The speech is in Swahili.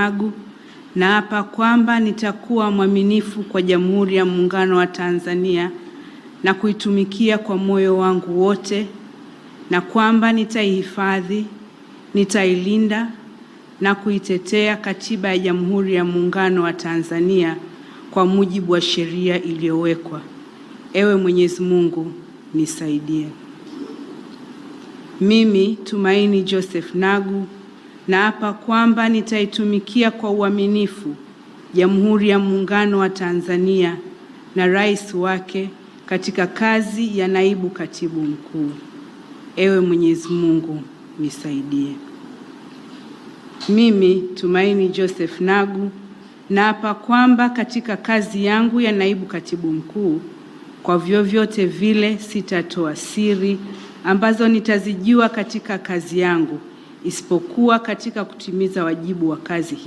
Nagu, naapa kwamba nitakuwa mwaminifu kwa Jamhuri ya Muungano wa Tanzania na kuitumikia kwa moyo wangu wote, na kwamba nitaihifadhi, nitailinda na kuitetea Katiba ya Jamhuri ya Muungano wa Tanzania kwa mujibu wa sheria iliyowekwa. Ewe Mwenyezi Mungu nisaidie. Mimi Tumaini Joseph Nagu naapa kwamba nitaitumikia kwa uaminifu Jamhuri ya Muungano wa Tanzania na Rais wake katika kazi ya Naibu Katibu Mkuu. Ewe Mwenyezi Mungu nisaidie. Mimi Tumaini Joseph Nagu naapa kwamba katika kazi yangu ya Naibu Katibu Mkuu, kwa vyovyote vile sitatoa siri ambazo nitazijua katika kazi yangu, isipokuwa katika kutimiza wajibu wa kazi hii.